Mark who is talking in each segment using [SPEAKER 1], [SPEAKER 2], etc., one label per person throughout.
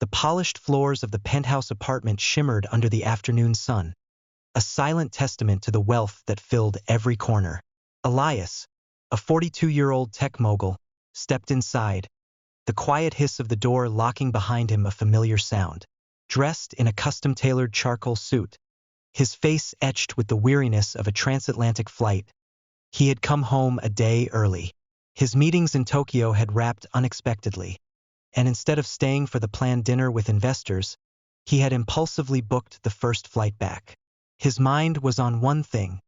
[SPEAKER 1] The polished floors of the penthouse apartment shimmered under the afternoon sun, a silent testament to the wealth that filled every corner. Elias, a 42-year-old tech mogul, stepped inside, the quiet hiss of the door locking behind him a familiar sound. Dressed in a custom-tailored charcoal suit, his face etched with the weariness of a transatlantic flight, he had come home a day early. His meetings in Tokyo had wrapped unexpectedly, and instead of staying for the planned dinner with investors, he had impulsively booked the first flight back. His mind was on one thing: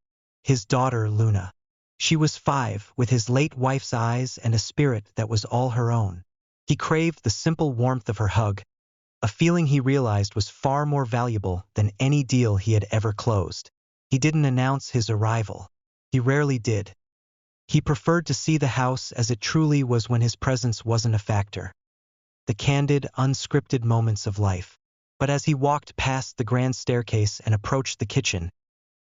[SPEAKER 1] his daughter Luna. She was 5, with his late wife's eyes and a spirit that was all her own. He craved the simple warmth of her hug, a feeling he realized was far more valuable than any deal he had ever closed. He didn't announce his arrival. He rarely did. He preferred to see the house as it truly was when his presence wasn't a factor. The candid, unscripted moments of life. But as he walked past the grand staircase and approached the kitchen,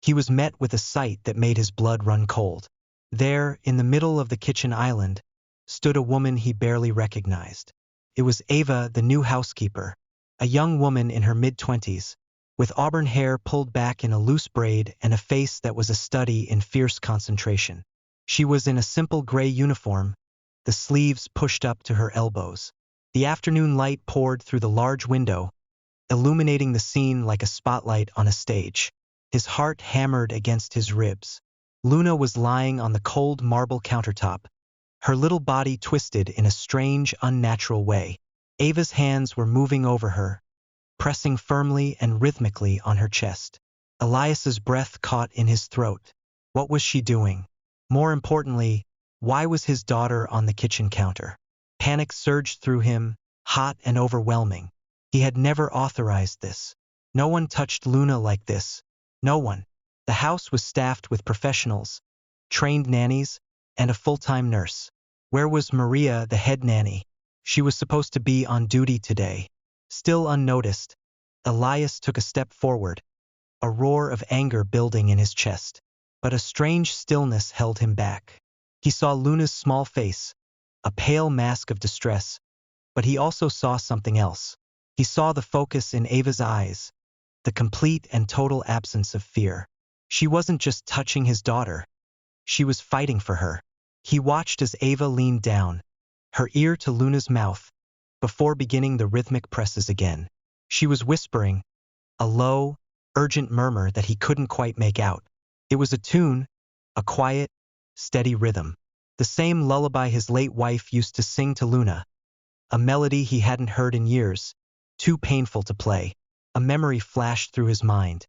[SPEAKER 1] he was met with a sight that made his blood run cold. There, in the middle of the kitchen island, stood a woman he barely recognized. It was Ava, the new housekeeper, a young woman in her mid-20s, with auburn hair pulled back in a loose braid and a face that was a study in fierce concentration. She was in a simple gray uniform, the sleeves pushed up to her elbows. The afternoon light poured through the large window, illuminating the scene like a spotlight on a stage. His heart hammered against his ribs. Luna was lying on the cold marble countertop, her little body twisted in a strange, unnatural way. Ava's hands were moving over her, pressing firmly and rhythmically on her chest. Elias's breath caught in his throat. What was she doing? More importantly, why was his daughter on the kitchen counter? Panic surged through him, hot and overwhelming. He had never authorized this. No one touched Luna like this. No one. The house was staffed with professionals, trained nannies, and a full-time nurse. Where was Maria, the head nanny? She was supposed to be on duty today. Still unnoticed, Elias took a step forward, a roar of anger building in his chest. But a strange stillness held him back. He saw Luna's small face, a pale mask of distress, but he also saw something else. He saw the focus in Ava's eyes, the complete and total absence of fear. She wasn't just touching his daughter. She was fighting for her. He watched as Ava leaned down, her ear to Luna's mouth, before beginning the rhythmic presses again. She was whispering, a low, urgent murmur that he couldn't quite make out. It was a tune, a quiet, steady rhythm. The same lullaby his late wife used to sing to Luna. A melody he hadn't heard in years, too painful to play. A memory flashed through his mind.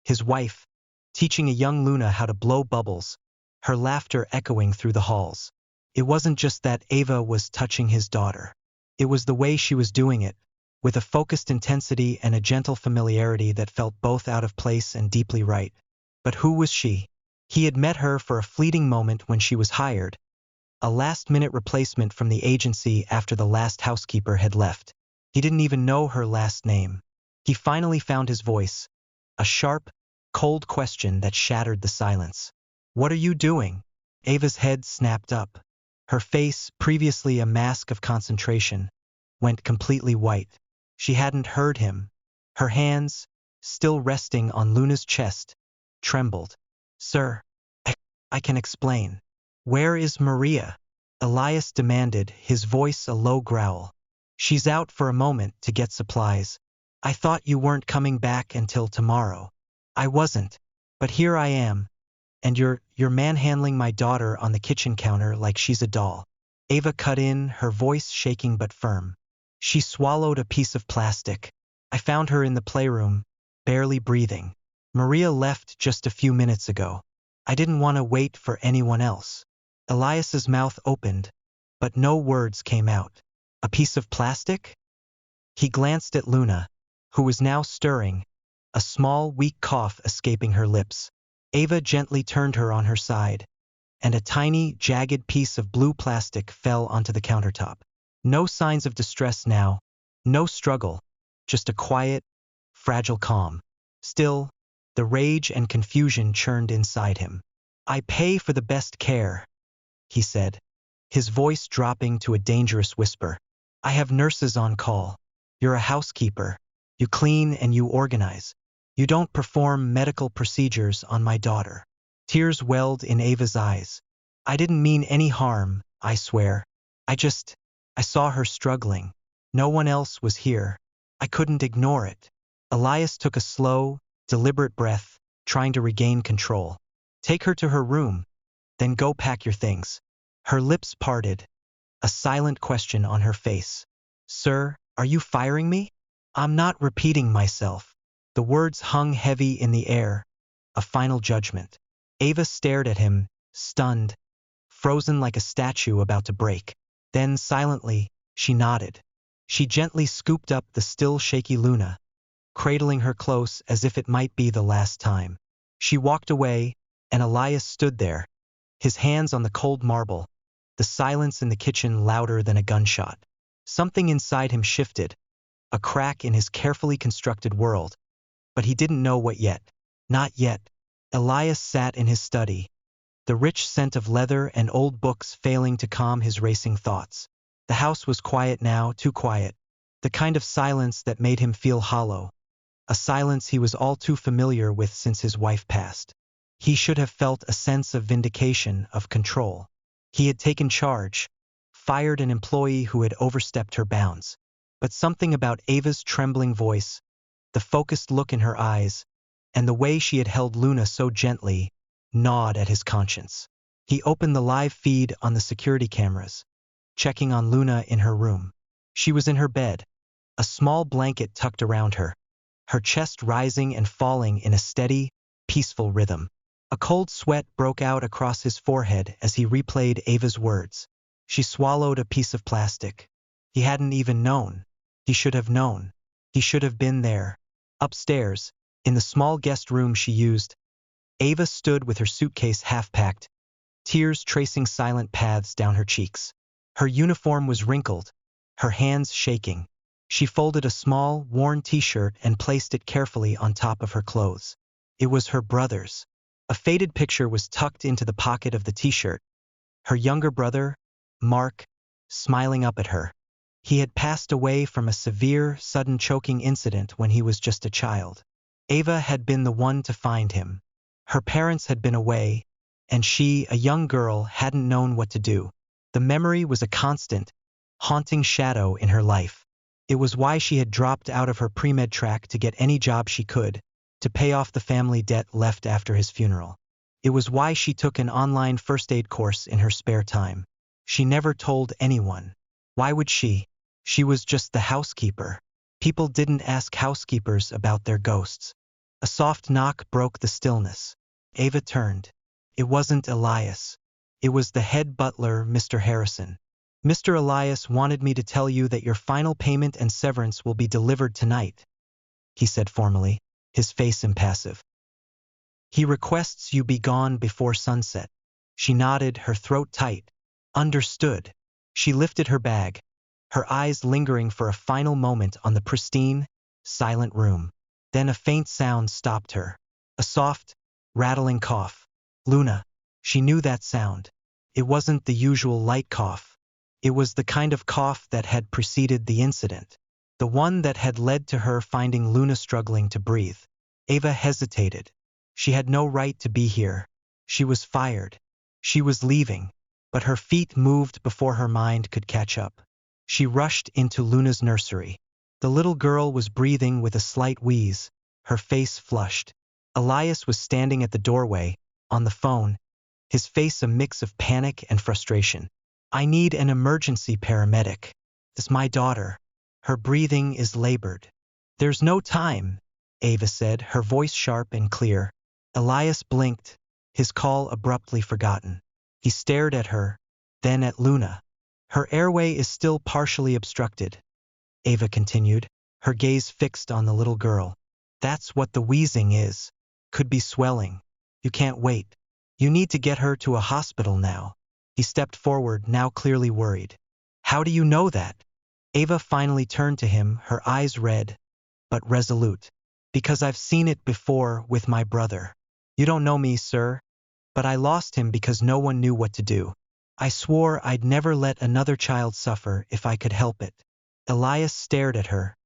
[SPEAKER 1] His wife, teaching a young Luna how to blow bubbles, her laughter echoing through the halls. It wasn't just that Ava was touching his daughter. It was the way she was doing it, with a focused intensity and a gentle familiarity that felt both out of place and deeply right. But who was she? He had met her for a fleeting moment when she was hired, a last-minute replacement from the agency after the last housekeeper had left. He didn't even know her last name. He finally found his voice, a sharp, cold question that shattered the silence. What are you doing? Ava's head snapped up. Her face, previously a mask of concentration, went completely white. She hadn't heard him. Her hands, still resting on Luna's chest, trembled. Sir, I can explain. Where is Maria? Elias demanded, his voice a low growl. She's out for a moment to get supplies. I thought you weren't coming back until tomorrow. I wasn't, but here I am, and you're manhandling my daughter on the kitchen counter like she's a doll. Ava cut in, her voice shaking but firm. She swallowed a piece of plastic. I found her in the playroom, barely breathing. Maria left just a few minutes ago. I didn't want to wait for anyone else. Elias's mouth opened, but no words came out. A piece of plastic? He glanced at Luna, who was now stirring, a small, weak cough escaping her lips. Ava gently turned her on her side, and a tiny, jagged piece of blue plastic fell onto the countertop. No signs of distress now, no struggle, just a quiet, fragile calm. Still, the rage and confusion churned inside him. I pay for the best care, he said, his voice dropping to a dangerous whisper. I have nurses on call. You're a housekeeper. You clean and you organize. You don't perform medical procedures on my daughter." Tears welled in Ava's eyes. "I didn't mean any harm, I swear. I saw her struggling. No one else was here. I couldn't ignore it." Elias took a slow, deliberate breath, trying to regain control. "Take her to her room, then go pack your things." Her lips parted, a silent question on her face. "Sir, are you firing me?" "I'm not repeating myself." The words hung heavy in the air, a final judgment. Ava stared at him, stunned, frozen like a statue about to break. Then, silently, she nodded. She gently scooped up the still shaky Luna, cradling her close as if it might be the last time. She walked away, and Elias stood there, his hands on the cold marble, the silence in the kitchen louder than a gunshot. Something inside him shifted, a crack in his carefully constructed world, but he didn't know what yet. Not yet. Elias sat in his study, the rich scent of leather and old books failing to calm his racing thoughts. The house was quiet now, too quiet, the kind of silence that made him feel hollow, a silence he was all too familiar with since his wife passed. He should have felt a sense of vindication, of control. He had taken charge, fired an employee who had overstepped her bounds. But something about Ava's trembling voice, the focused look in her eyes, and the way she had held Luna so gently, gnawed at his conscience. He opened the live feed on the security cameras, checking on Luna in her room. She was in her bed, a small blanket tucked around her chest rising and falling in a steady, peaceful rhythm. A cold sweat broke out across his forehead as he replayed Ava's words. She swallowed a piece of plastic. He hadn't even known. He should have known. He should have been there. Upstairs, in the small guest room she used, Ava stood with her suitcase half-packed, tears tracing silent paths down her cheeks. Her uniform was wrinkled, her hands shaking. She folded a small, worn t-shirt and placed it carefully on top of her clothes. It was her brother's. A faded picture was tucked into the pocket of the t-shirt. Her younger brother, Mark, smiling up at her. He had passed away from a severe, sudden choking incident when he was just a child. Ava had been the one to find him. Her parents had been away, and she, a young girl, hadn't known what to do. The memory was a constant, haunting shadow in her life. It was why she had dropped out of her pre-med track to get any job she could, to pay off the family debt left after his funeral. It was why she took an online first aid course in her spare time. She never told anyone. Why would she? She was just the housekeeper. People didn't ask housekeepers about their ghosts. A soft knock broke the stillness. Ava turned. It wasn't Elias. It was the head butler, Mr. Harrison. "Mr. Elias wanted me to tell you that your final payment and severance will be delivered tonight," he said formally, his face impassive. "He requests you be gone before sunset." She nodded, her throat tight. Understood. She lifted her bag, her eyes lingering for a final moment on the pristine, silent room. Then a faint sound stopped her. A soft, rattling cough. Luna. She knew that sound. It wasn't the usual light cough. It was the kind of cough that had preceded the incident. The one that had led to her finding Luna struggling to breathe. Ava hesitated. She had no right to be here. She was fired. She was leaving. But her feet moved before her mind could catch up. She rushed into Luna's nursery. The little girl was breathing with a slight wheeze, her face flushed. Elias was standing at the doorway, on the phone, his face a mix of panic and frustration. "I need an emergency paramedic. It's my daughter. Her breathing is labored." "There's no time," Ava said, her voice sharp and clear. Elias blinked, his call abruptly forgotten. He stared at her, then at Luna. "Her airway is still partially obstructed," Ava continued, her gaze fixed on the little girl. "That's what the wheezing is. Could be swelling. You can't wait. You need to get her to a hospital now." He stepped forward, now clearly worried. "How do you know that?" Ava finally turned to him, her eyes red, but resolute. "Because I've seen it before with my brother. You don't know me, sir, but I lost him because no one knew what to do. I swore I'd never let another child suffer if I could help it." Elias stared at her,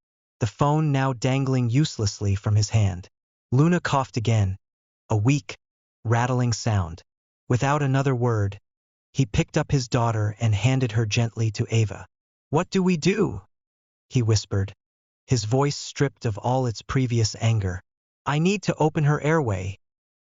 [SPEAKER 1] the phone now dangling uselessly from his hand. Luna coughed again, a weak, rattling sound. Without another word, he picked up his daughter and handed her gently to Ava. "What do we do?" he whispered, his voice stripped of all its previous anger. "I need to open her airway,"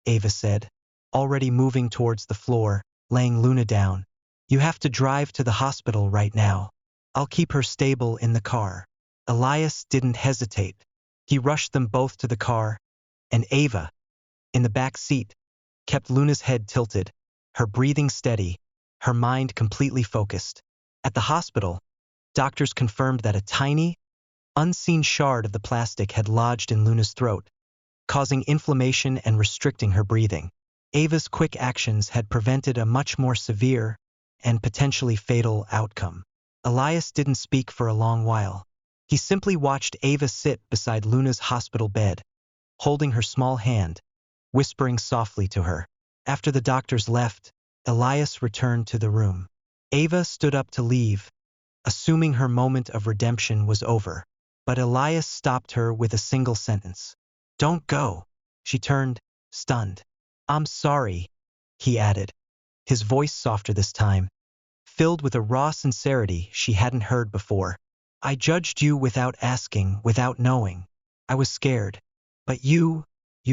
[SPEAKER 1] Ava said, already moving towards the floor, laying Luna down. "You have to drive to the hospital right now. I'll keep her stable in the car." Elias didn't hesitate. He rushed them both to the car, and Ava, in the back seat, kept Luna's head tilted, her breathing steady, her mind completely focused. At the hospital, doctors confirmed that a tiny, unseen shard of the plastic had lodged in Luna's throat, causing inflammation and restricting her breathing. Ava's quick actions had prevented a much more severe and potentially fatal outcome. Elias didn't speak for a long while. He simply watched Ava sit beside Luna's hospital bed, holding her small hand, whispering softly to her. After the doctors left, Elias returned to the room. Ava stood up to leave, assuming her moment of redemption was over. But Elias stopped her with a single sentence. "Don't go." She turned, stunned. "I'm sorry," he added, his voice softer this time, filled with a raw sincerity she hadn't heard before. "I judged you without asking, without knowing. I was scared. But you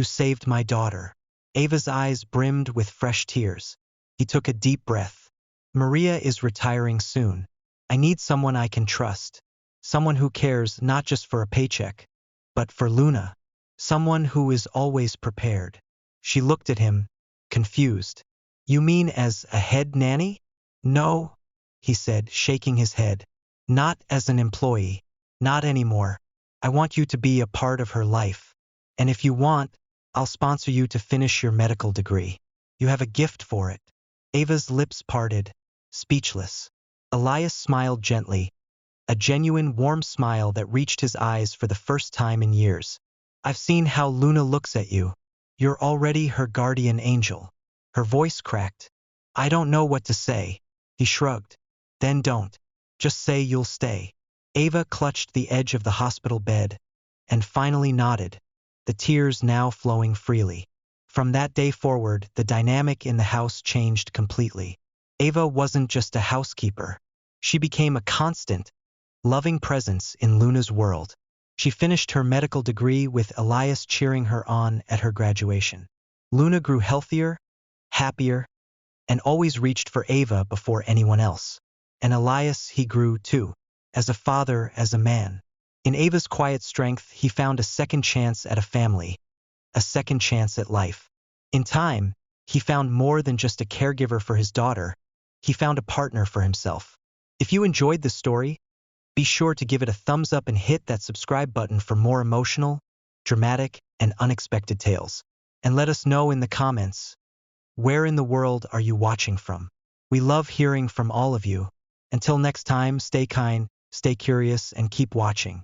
[SPEAKER 1] saved my daughter." Ava's eyes brimmed with fresh tears. He took a deep breath. "Maria is retiring soon. I need someone I can trust. Someone who cares not just for a paycheck, but for Luna. Someone who is always prepared." She looked at him, confused. "You mean as a head nanny?" "No," he said, shaking his head. "Not as an employee. Not anymore. I want you to be a part of her life. And if you want, I'll sponsor you to finish your medical degree. You have a gift for it." Ava's lips parted, speechless. Elias smiled gently, a genuine warm smile that reached his eyes for the first time in years. "I've seen how Luna looks at you. You're already her guardian angel." Her voice cracked. "I don't know what to say." He shrugged. "Then don't. Just say you'll stay." Ava clutched the edge of the hospital bed and finally nodded, the tears now flowing freely. From that day forward, the dynamic in the house changed completely. Ava wasn't just a housekeeper. She became a constant, loving presence in Luna's world. She finished her medical degree with Elias cheering her on at her graduation. Luna grew healthier, happier, and always reached for Ava before anyone else. And Elias, he grew too, as a father, as a man. In Ava's quiet strength, he found a second chance at a family, a second chance at life. In time, he found more than just a caregiver for his daughter. He found a partner for himself. If you enjoyed this story, be sure to give it a thumbs up and hit that subscribe button for more emotional, dramatic, and unexpected tales. And let us know in the comments, where in the world are you watching from? We love hearing from all of you. Until next time, stay kind, stay curious, and keep watching.